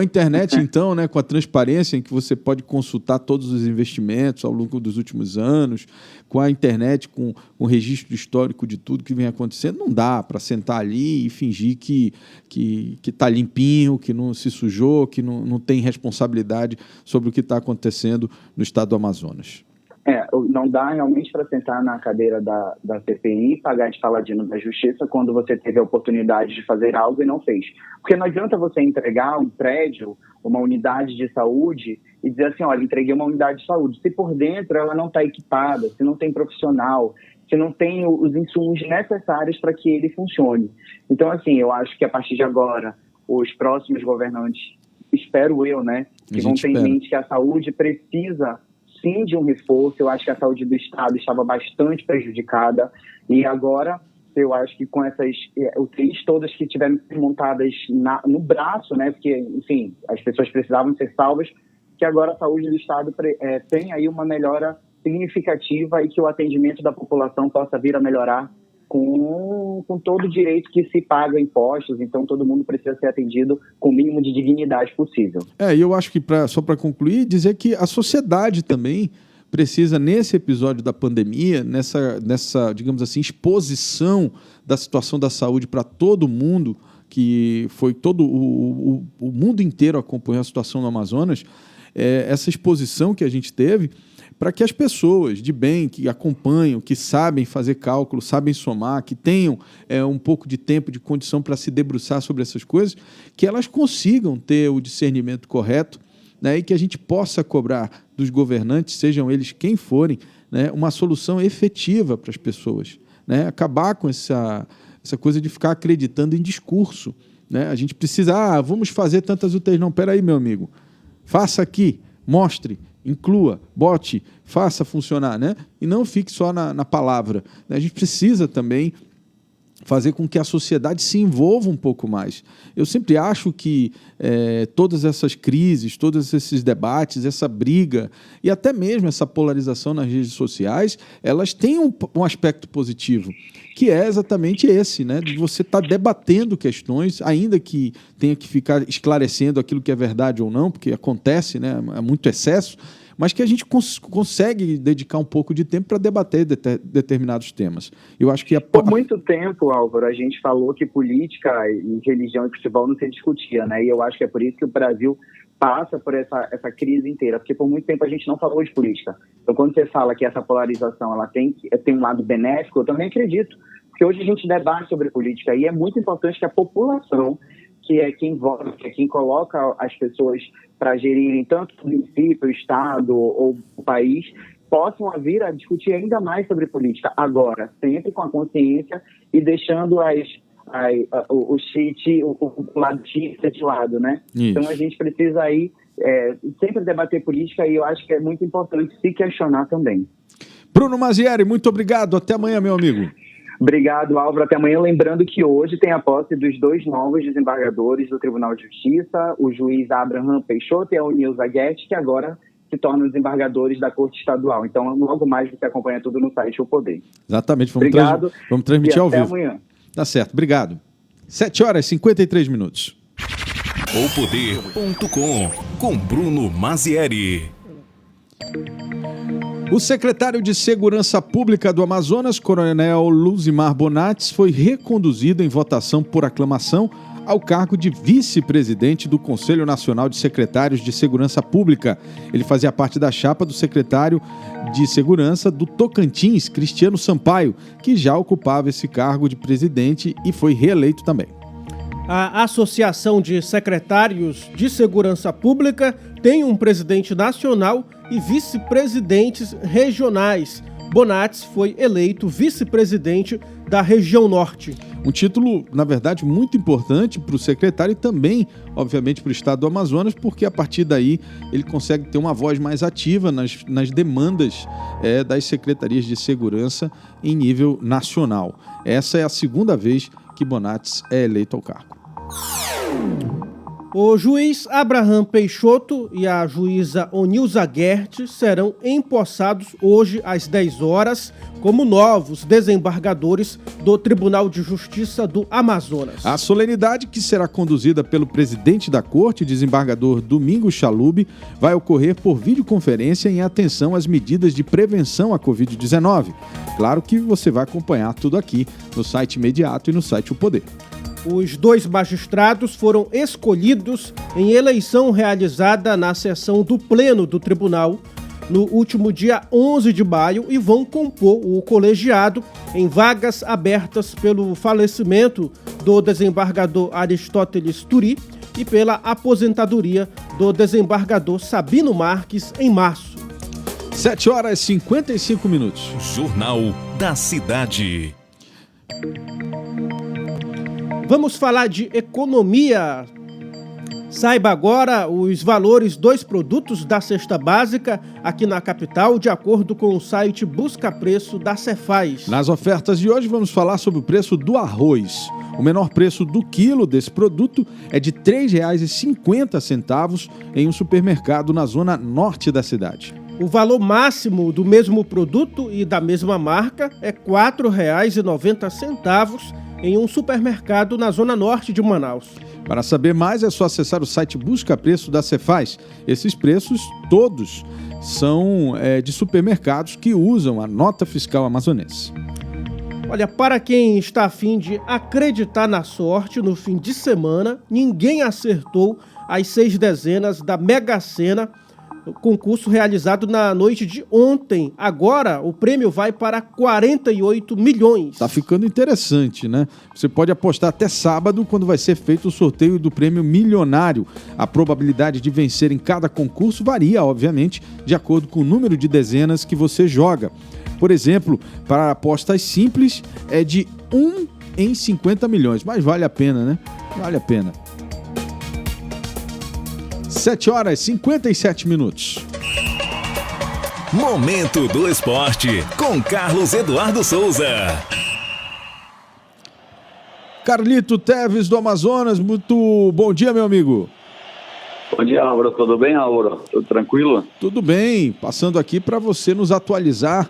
internet, então, né, com a transparência em que você pode consultar todos os investimentos ao longo dos últimos anos, com a internet, com o registro histórico de tudo que vem acontecendo, não dá para sentar ali e fingir que está limpinho, que não se sujou, que não tem responsabilidade sobre o que está acontecendo no estado do Amazonas. Não dá realmente para sentar na cadeira da CPI e pagar de paladino da justiça quando você teve a oportunidade de fazer algo e não fez. Porque não adianta você entregar um prédio, uma unidade de saúde e dizer assim, olha, entreguei uma unidade de saúde. Se por dentro ela não está equipada, se não tem profissional, se não tem os insumos necessários para que ele funcione. Então, assim, eu acho que a partir de agora, os próximos governantes, espero eu, né, que vão ter em mente que a saúde precisa sim de um reforço. Eu acho que a saúde do estado estava bastante prejudicada e agora eu acho que com essas UTIs todas que tiveram montadas no braço, né, porque, enfim, as pessoas precisavam ser salvas, que agora a saúde do estado tem aí uma melhora significativa e que o atendimento da população possa vir a melhorar com todo o direito que se paga impostos, então todo mundo precisa ser atendido com o mínimo de dignidade possível. E eu acho que, só para concluir, dizer que a sociedade também precisa, nesse episódio da pandemia, nessa, digamos assim, exposição da situação da saúde para todo mundo, que foi todo o mundo inteiro acompanhou a situação no Amazonas, essa exposição que a gente teve, para que as pessoas de bem, que acompanham, que sabem fazer cálculo, sabem somar, que tenham um pouco de tempo, de condição para se debruçar sobre essas coisas, que elas consigam ter o discernimento correto, né, e que a gente possa cobrar dos governantes, sejam eles quem forem, né, uma solução efetiva para as pessoas, né, acabar com essa coisa de ficar acreditando em discurso, né? A gente precisa, vamos fazer tantas UTIs. Não, peraí, meu amigo, faça aqui, mostre, inclua, bote, faça funcionar, né? E não fique só na palavra. A gente precisa também fazer com que a sociedade se envolva um pouco mais. Eu sempre acho que todas essas crises, todos esses debates, essa briga e até mesmo essa polarização nas redes sociais, elas têm um aspecto positivo, que é exatamente esse, né? De você estar debatendo questões, ainda que tenha que ficar esclarecendo aquilo que é verdade ou não, porque acontece, né? É muito excesso, mas que a gente consegue dedicar um pouco de tempo para debater determinados temas. Eu acho que Por muito tempo, Álvaro, a gente falou que política e religião e futebol não se discutia, né? E eu acho que é por isso que o Brasil passa por essa crise inteira, porque por muito tempo a gente não falou de política. Então, quando você fala que essa polarização ela tem um lado benéfico, eu também acredito, porque hoje a gente debate sobre política e é muito importante que a população, que é quem vota, que é quem coloca as pessoas para gerirem tanto o município, o estado ou o país, possam vir a discutir ainda mais sobre política. Agora, sempre com a consciência e deixando o lado cheat de lado, né? Isso. Então a gente precisa aí sempre debater política e eu acho que é muito importante se questionar também. Bruno Mazzieri, muito obrigado. Até amanhã, meu amigo. Obrigado, Álvaro. Até amanhã. Lembrando que hoje tem a posse dos 2 novos desembargadores do Tribunal de Justiça, o juiz Abraham Peixoto e a Onilza Guedes, que agora se tornam desembargadores da Corte Estadual. Então, logo mais você acompanha tudo no site O Poder. Exatamente. Obrigado. Vamos transmitir ao vivo. Até amanhã. Tá certo. Obrigado. 7h53. Opoder.com com Bruno Mazzieri. O secretário de Segurança Pública do Amazonas, Coronel Luzimar Bonates, foi reconduzido em votação por aclamação ao cargo de vice-presidente do Conselho Nacional de Secretários de Segurança Pública. Ele fazia parte da chapa do secretário de Segurança do Tocantins, Cristiano Sampaio, que já ocupava esse cargo de presidente e foi reeleito também. A Associação de Secretários de Segurança Pública tem um presidente nacional e vice-presidentes regionais. Bonates foi eleito vice-presidente da região norte. Um título, na verdade, muito importante para o secretário e também, obviamente, para o estado do Amazonas, porque a partir daí ele consegue ter uma voz mais ativa nas demandas das secretarias de segurança em nível nacional. Essa é a segunda vez que Bonates é eleito ao cargo. O juiz Abraham Peixoto e a juíza Onilza Guedes serão empossados hoje às 10 horas como novos desembargadores do Tribunal de Justiça do Amazonas. A solenidade, que será conduzida pelo presidente da corte, desembargador Domingos Chalub, vai ocorrer por videoconferência em atenção às medidas de prevenção à Covid-19. Claro que você vai acompanhar tudo aqui no site Imediato e no site O Poder. Os 2 magistrados foram escolhidos em eleição realizada na sessão do Pleno do Tribunal no último dia 11 de maio e vão compor o colegiado em vagas abertas pelo falecimento do desembargador Aristóteles Turi e pela aposentadoria do desembargador Sabino Marques em março. 7h55. Jornal da Cidade. Vamos falar de economia. Saiba agora os valores dos produtos da cesta básica aqui na capital, de acordo com o site Busca Preço da Cefaz. Nas ofertas de hoje vamos falar sobre o preço do arroz. O menor preço do quilo desse produto é de R$ 3,50 em um supermercado na zona norte da cidade. O valor máximo do mesmo produto e da mesma marca é R$ 4,90 em um supermercado na zona norte de Manaus. Para saber mais, é só acessar o site Busca Preço da Cefaz. Esses preços todos são de supermercados que usam a nota fiscal amazonense. Olha, para quem está a fim de acreditar na sorte, no fim de semana, ninguém acertou as 6 dezenas da Mega Sena, concurso realizado na noite de ontem. Agora, o prêmio vai para 48 milhões. Tá ficando interessante, né? Você pode apostar até sábado, quando vai ser feito o sorteio do prêmio milionário. A probabilidade de vencer em cada concurso varia, obviamente, de acordo com o número de dezenas que você joga. Por exemplo, para apostas simples, é de 1 em 50 milhões. Mas vale a pena, né? Vale a pena. 7h57. Momento do Esporte, com Carlos Eduardo Souza. Carlito Teves, do Amazonas, muito bom dia, meu amigo. Bom dia, Álvaro. Tudo bem, Álvaro? Tudo tranquilo? Tudo bem. Passando aqui para você nos atualizar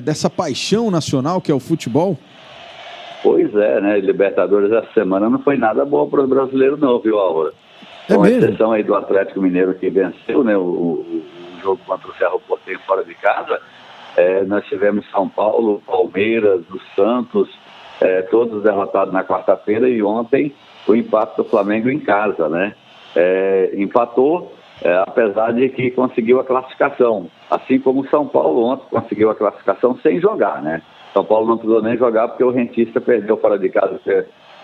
dessa paixão nacional que é o futebol. Pois é, né? Libertadores essa semana não foi nada boa para os brasileiros não, viu, Álvaro? Com exceção aí do Atlético Mineiro, que venceu, né, o jogo contra o Cerro Porteño fora de casa, nós tivemos São Paulo, Palmeiras, o Santos, todos derrotados na quarta-feira, e ontem o empate do Flamengo em casa, né? Empatou, apesar de que conseguiu a classificação, assim como o São Paulo ontem conseguiu a classificação sem jogar, né? São Paulo não precisou nem jogar porque o Rentistas perdeu fora de casa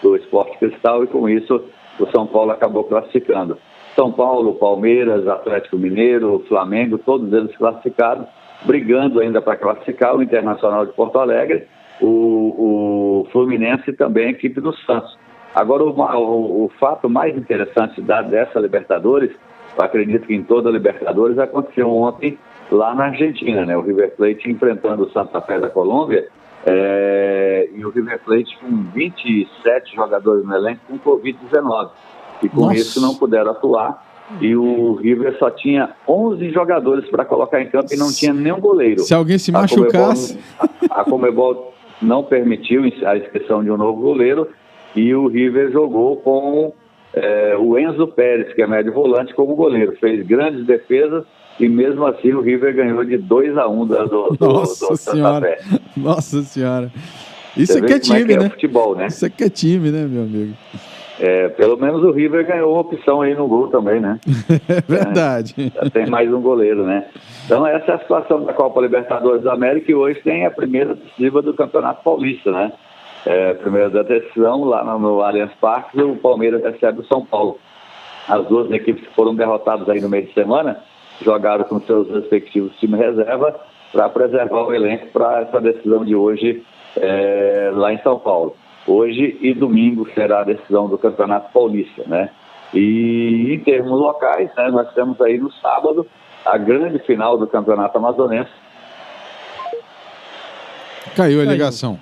do Sport Cristal, e com isso o São Paulo acabou classificando. São Paulo, Palmeiras, Atlético Mineiro, Flamengo, todos eles classificados, brigando ainda para classificar, o Internacional de Porto Alegre, o Fluminense e também a equipe do Santos. Agora, o fato mais interessante dessa Libertadores, eu acredito que em toda a Libertadores, aconteceu ontem lá na Argentina, né? O River Plate enfrentando o Santa Fé da Colômbia, e o River Plate com 27 jogadores no elenco com Covid-19. E com isso não puderam atuar. E o River só tinha 11 jogadores para colocar em campo e não tinha nenhum goleiro. Se alguém se machucasse... A Conmebol não permitiu a inscrição de um novo goleiro, e o River jogou com o Enzo Pérez, que é médio volante, como goleiro. Fez grandes defesas e mesmo assim o River ganhou de 2-1 do Santa Fé. Nossa Senhora. Isso aqui é time, né? Futebol, né? Isso aqui é time, né, meu amigo? Pelo menos o River ganhou uma opção aí no gol também, né? É verdade. Já tem mais um goleiro, né? Então essa é a situação da Copa Libertadores da América, e hoje tem a primeira decisiva do Campeonato Paulista, né? Primeira da decisão, lá no Allianz Parque, o Palmeiras recebe o São Paulo. As duas equipes que foram derrotadas aí no meio de semana jogaram com seus respectivos times reserva para preservar o elenco para essa decisão de hoje lá em São Paulo. Hoje e domingo será a decisão do Campeonato Paulista, né? E em termos locais, né, nós temos aí no sábado a grande final do Campeonato Amazonense. Caiu a ligação.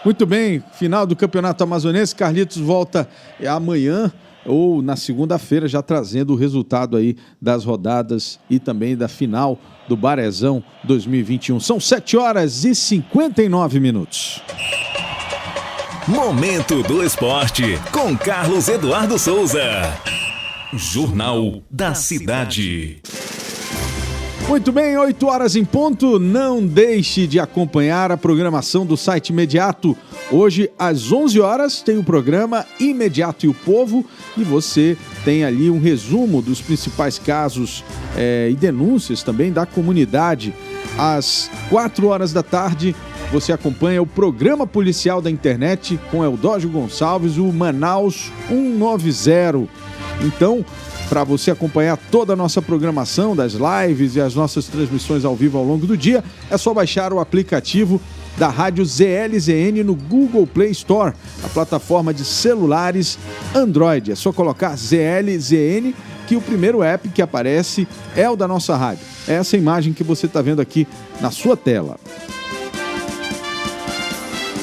Muito bem, final do Campeonato Amazonense. Carlitos volta amanhã ou na segunda-feira, já trazendo o resultado aí das rodadas e também da final do Barezão 2021. São 7h59. Momento do Esporte, com Carlos Eduardo Souza. Jornal da Cidade. Muito bem, 8h em ponto. Não deixe de acompanhar a programação do site Imediato. Hoje, às 11h, tem o programa Imediato e o Povo, e você tem ali um resumo dos principais casos e denúncias também da comunidade. Às 4h, você acompanha o programa policial da internet com Eudógio Gonçalves, o Manaus 190. Então, para você acompanhar toda a nossa programação das lives e as nossas transmissões ao vivo ao longo do dia, é só baixar o aplicativo da Rádio ZLZN no Google Play Store, a plataforma de celulares Android. É só colocar ZLZN, que o primeiro app que aparece é o da nossa rádio. É essa imagem que você está vendo aqui na sua tela.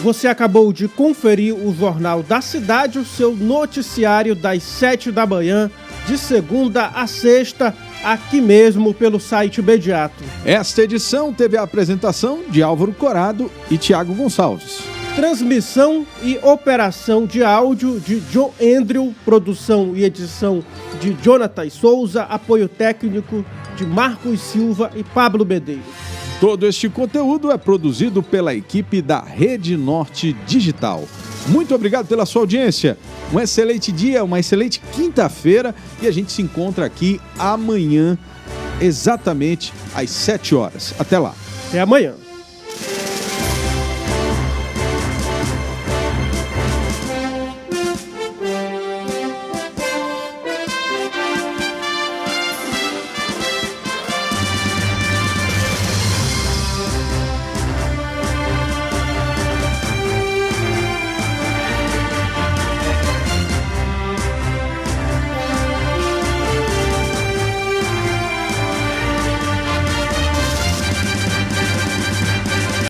Você acabou de conferir o Jornal da Cidade, o seu noticiário das 7 da manhã, de segunda a sexta, aqui mesmo pelo site imediato. Esta edição teve a apresentação de Álvaro Corado e Tiago Gonçalves. Transmissão e operação de áudio de John Andrew, produção e edição de Jonathan Souza, apoio técnico de Marcos Silva e Pablo Medeiros. Todo este conteúdo é produzido pela equipe da Rede Norte Digital. Muito obrigado pela sua audiência. Um excelente dia, uma excelente quinta-feira e a gente se encontra aqui amanhã, exatamente às 7 horas. Até lá. Até amanhã.